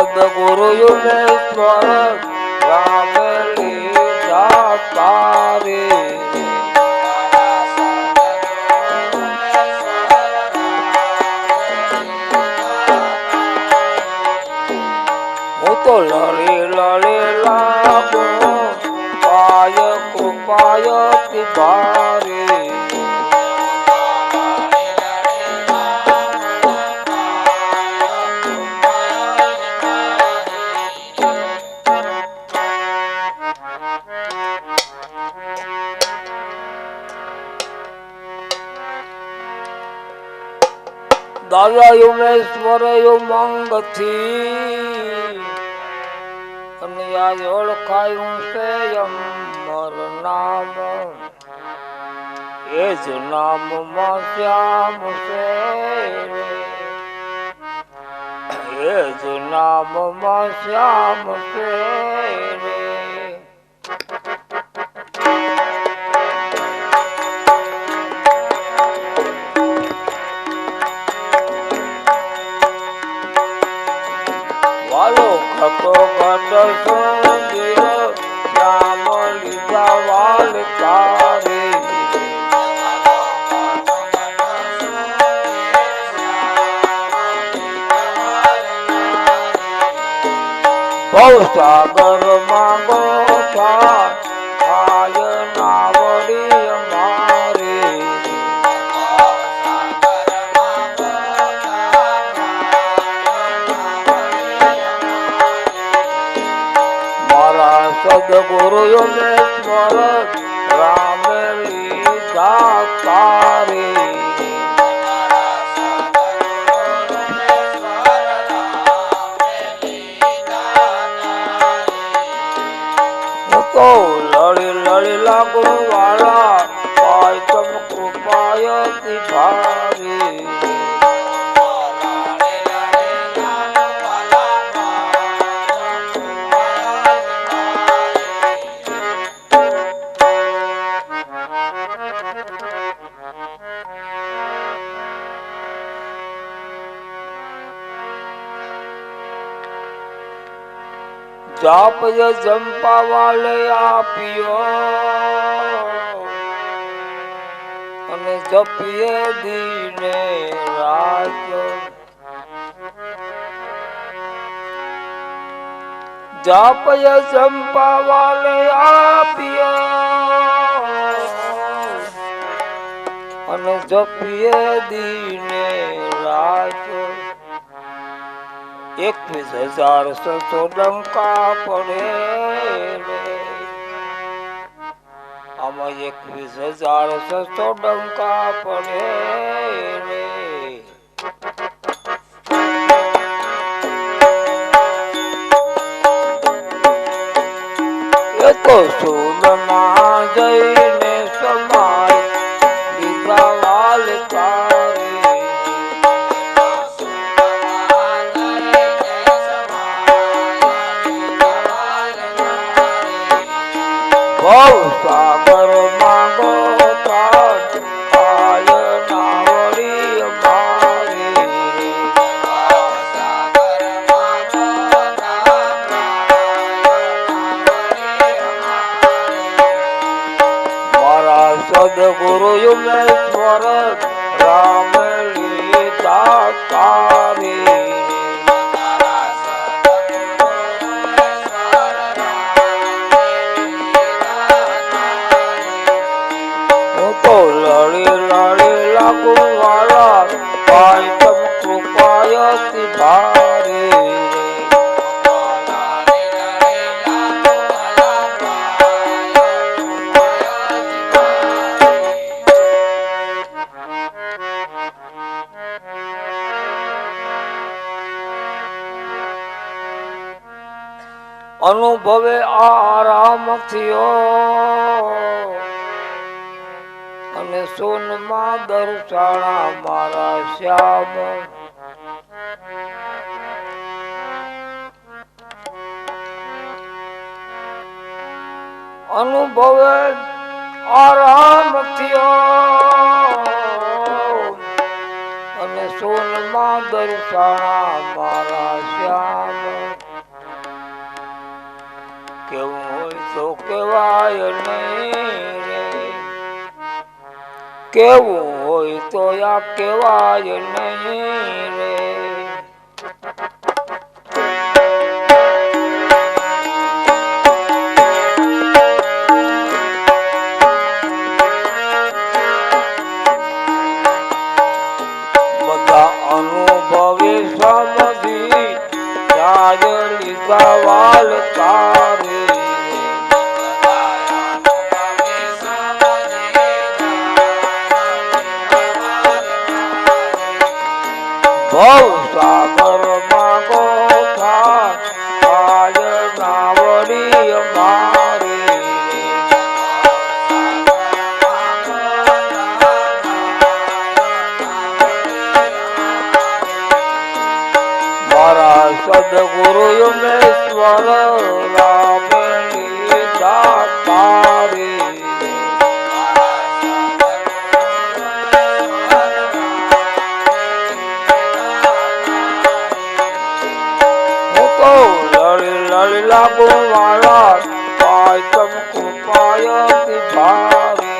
સદગુરુ યુગેશ્વર રામ લીધા તારે હું તો લડી લડી લાગો પાય કૃપાય તિભારે દાદા યુમેશ્વર મંગથી અને આ ઓળખાયું છે અમર નામ એ જ નામમાં શ્યામ છે એ જ નામમાં શ્યામ છે ઘટો ઘટ સુંદર શ્યામ લીધા વાલ તારે ભવસાગર માં ગોઠા થાય નાવડી અમારે સદગુરુ યુગેશ્વર રામ લીધા તારે હું તો લડી લડી લાગુ વાળા પાય તમ કૃપાય તિભારે જાપ જંપા વાલે આપ્યો અને જપીએ દીને રાત જાપ જંપા વાલે આપ્યો અને જપીએ દીને રાત 21,700 ડંકા પડે આમાં 21,700 ડંકા પડે એ તો સુરમાં જઈને સમાય લીધા વાલ તારે ભવસાગર માં ગોઠા થાય નાવડી અમારે મારા સદગુરુ યુગેશ્વર રામ લીધા તારે લડી લડી લાગુ વાળા ભાઈ તમ કૃપાયતિ ભારે અનુભવે આરામ થયો અને સોનમાં દર્શાણા મારા શ્યામ અનુભવે આરામ થયો અને સોનમાં દર્શાણા મારા શ્યામ કેવું હોય તો કેવાય નહીં રે કેવું હોય તો આ કેવાય નહીં રે બધા અનુભવી સમજી જાય લીધા વાલ તારે ભવ સાગર માં ગોથા આય નાવડી મારે મારા સદગુરુ યુમેશ્વર રામણી દાતારી લડી લાગુ વાળા પાય તમ કૃપાયતિ ભારે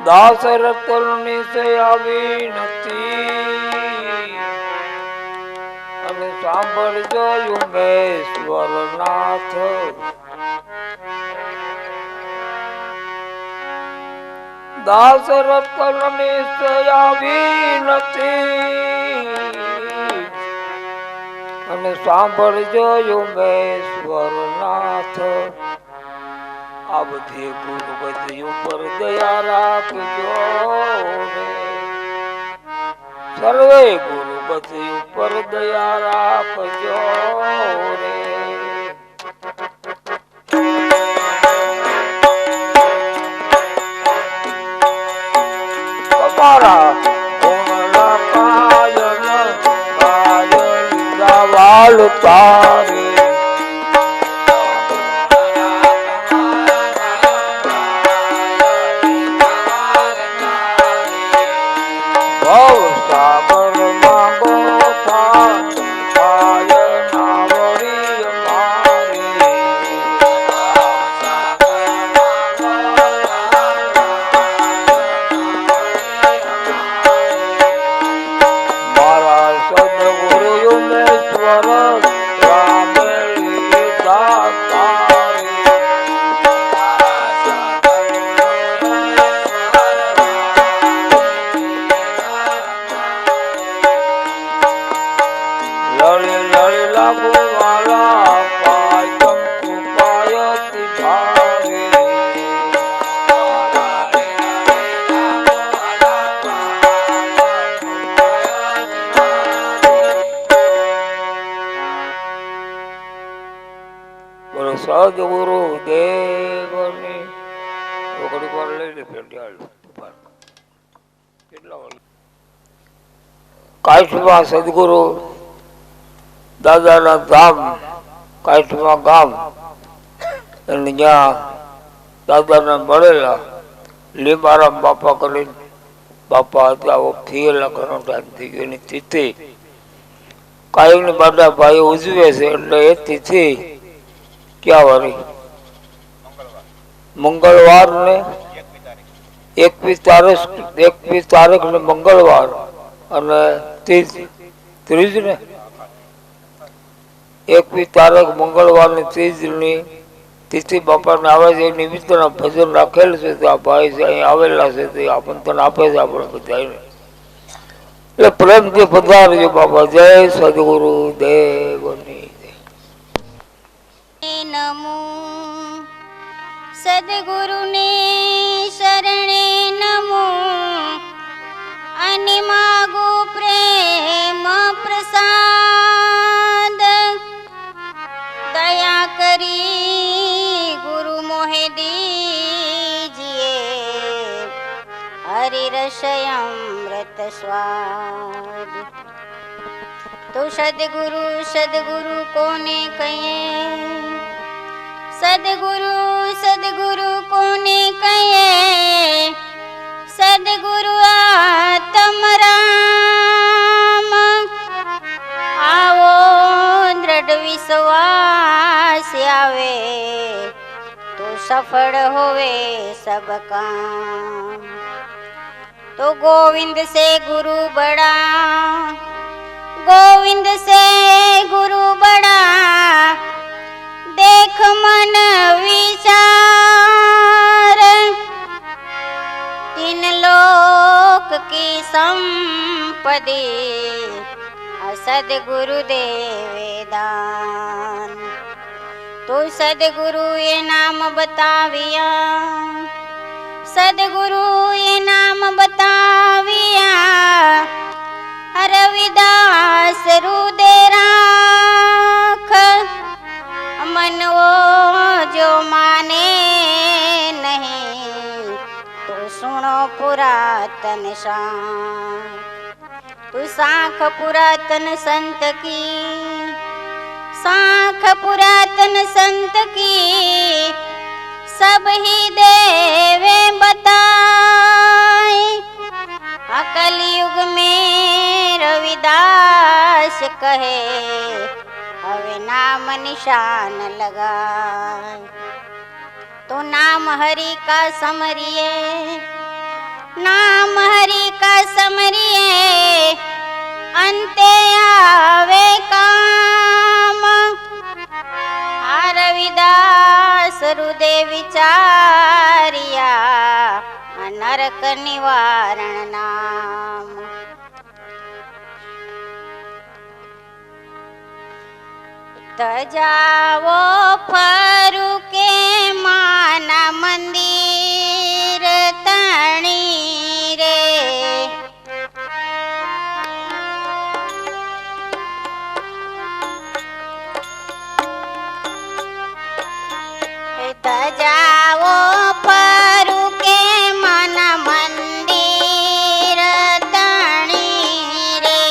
દાસ રતનની સે આવી નથી અને સાંભળજો યુમેશ્વર નાથ દાસ રતનની સે આવી નથી અને સાંભળજો યુમેશ્વર નાથ આ બધી ગુરુગતિ ઉપર દયા રાખજો રે સર્વે ગુરુગતિ ઉપર દયા રાખજો રે તમારા ગુણના કાયન લીધા વાલ તારે સદગુરુ દેવની ઘડી વાર લઈ લે કાશીમાં સદગુરુ દાદાના ધામ કાશીમાં ગામ અને ત્યાં દાદાને મળેલા લીંબારામ બાપા કરીને બાપા હતા થયેલા ઘણો ટાઈમ થઈ ગયો એની તિથિ કાયમની બધા ભાઈઓ ઉજવે છે એટલે એ તિથિ ક્યાં વારી મંગળવાર ને 21 તારીખ ને મંગળવાર અને ત્રીજ ને 21 તારીખ મંગળવાર ને ત્રીજ ની તિથિ બાપાને આવે છે. નિમિત્તના ભજન રાખેલ છે. તો આ ભાઈ છે અહીં આવેલા છે તે આમંત્રણ આપે છે આપણે બધાને. એટલે પ્રેમથી પધારજો બાપા. જય સદગુરુ દેવની. નમો સદગુરુને શરણે નમો અને માગો પ્રેમ પ્રસાદ. દયા કરી ગુરુ મોહે દીજીએ હરિરસ અમૃત સ્વાદ. તો સદગુરુ સદગુરુ કોને કહીએ, સદગુરુ સદગુરુ કોને કહીએ, સદગુરુ આત્મ રામ. આવો દ્રઢ વિશ્વાસ આવે તો સફળ હોવે સબ કામ. તો ગોવિંદ સે ગુરુ બડા, गोविंद से गुरु बड़ा. देख मन विचार तीन लोक की संपदि सदगुरु देवे दान. तो सदगुरु ये नाम बताविया, सदगुरु ये नाम बताविया. रविदास रुदे राख मन वो जो माने नहीं. तो सुनो पुरातन शाख, तू शाख पुरातन संत की, शाख पुरातन संत की. सब ही देवे बताए कलयुग में रविदास कहे હવે નામ નિશાન लगाए. तो नाम हरि का समरिए, नाम हरि का समरिए अंते आवे काम. आ रविदास हृदय विचारिया नरक निवारण नाम. तजावो फरु के माना मंदिर तणी रे. तजावो फरु के माना मंदिर तणी रे.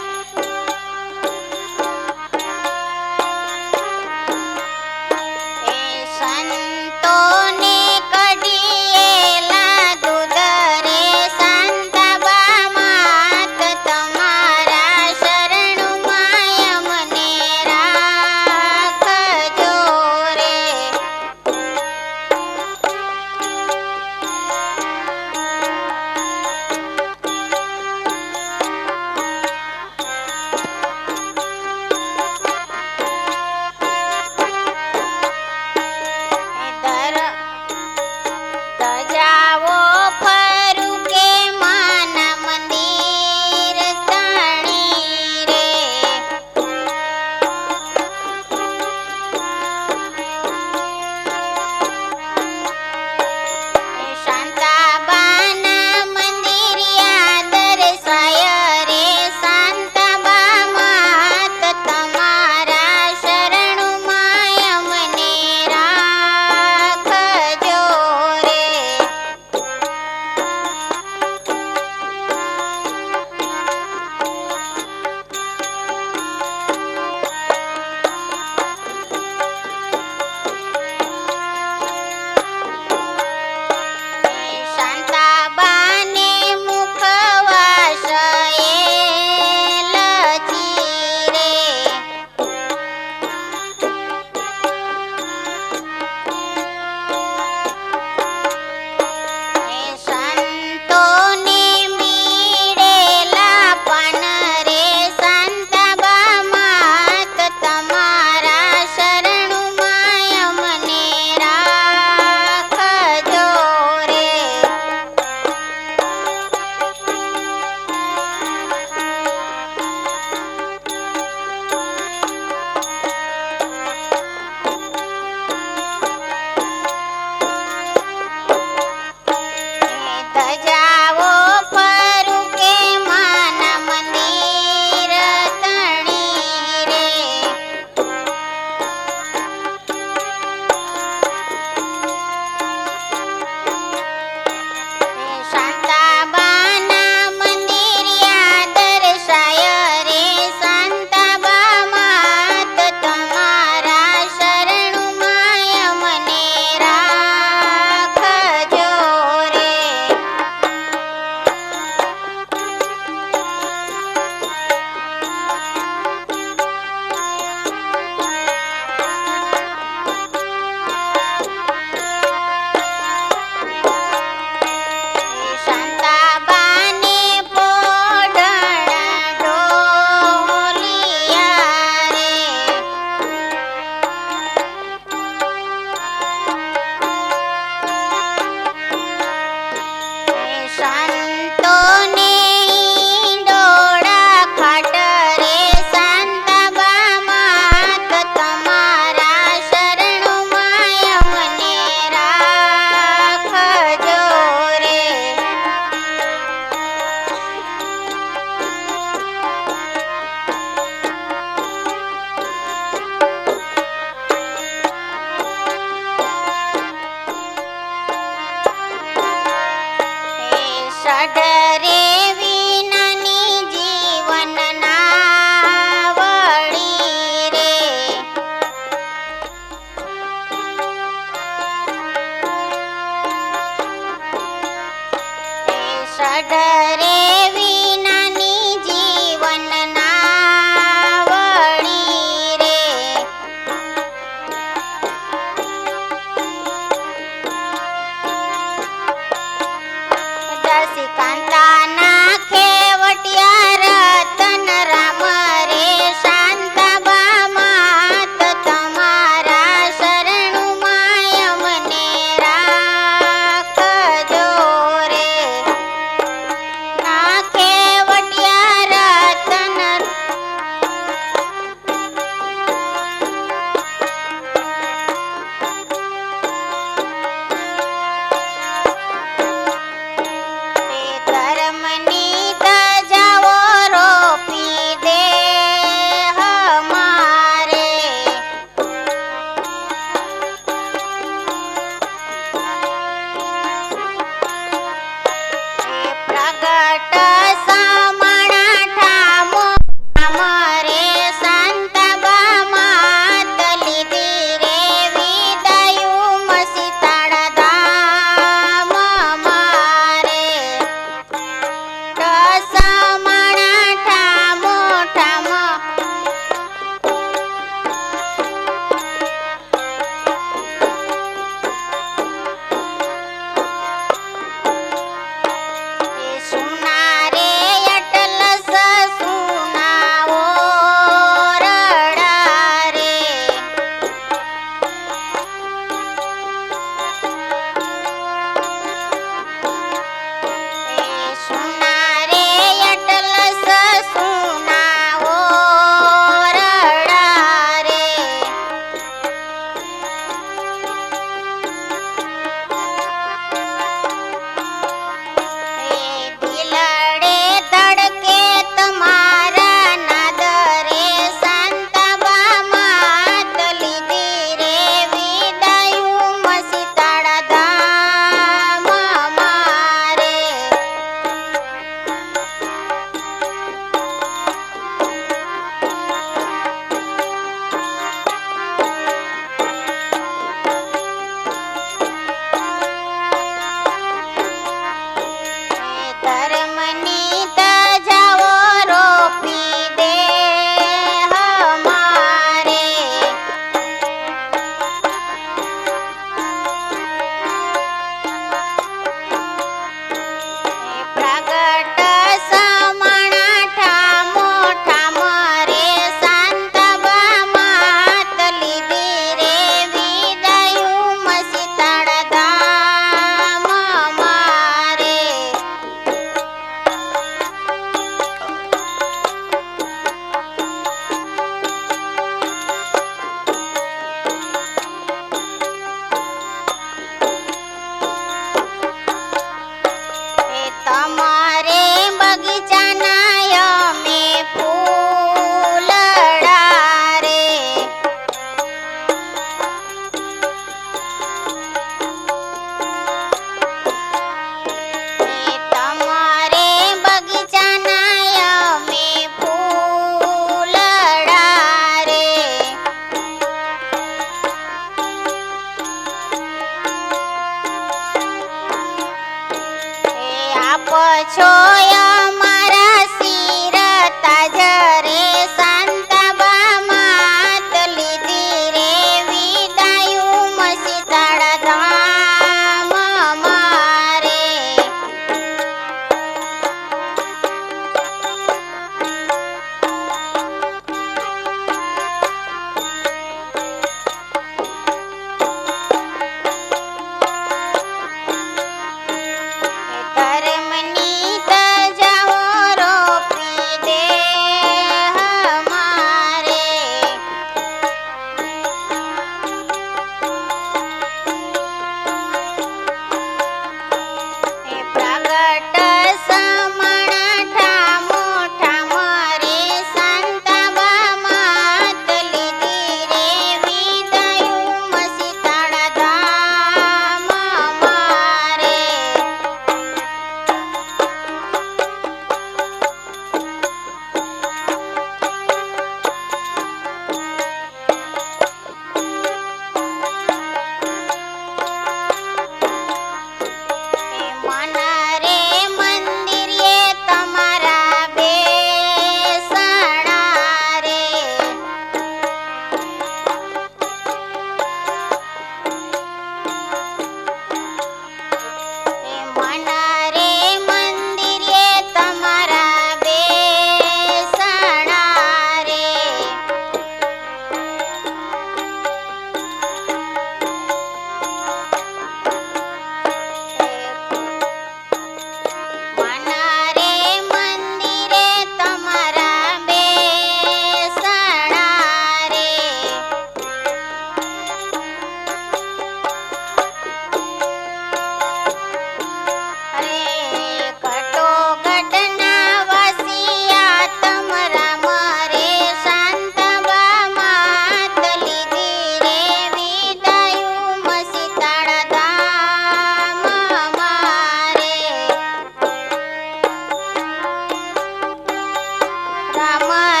મન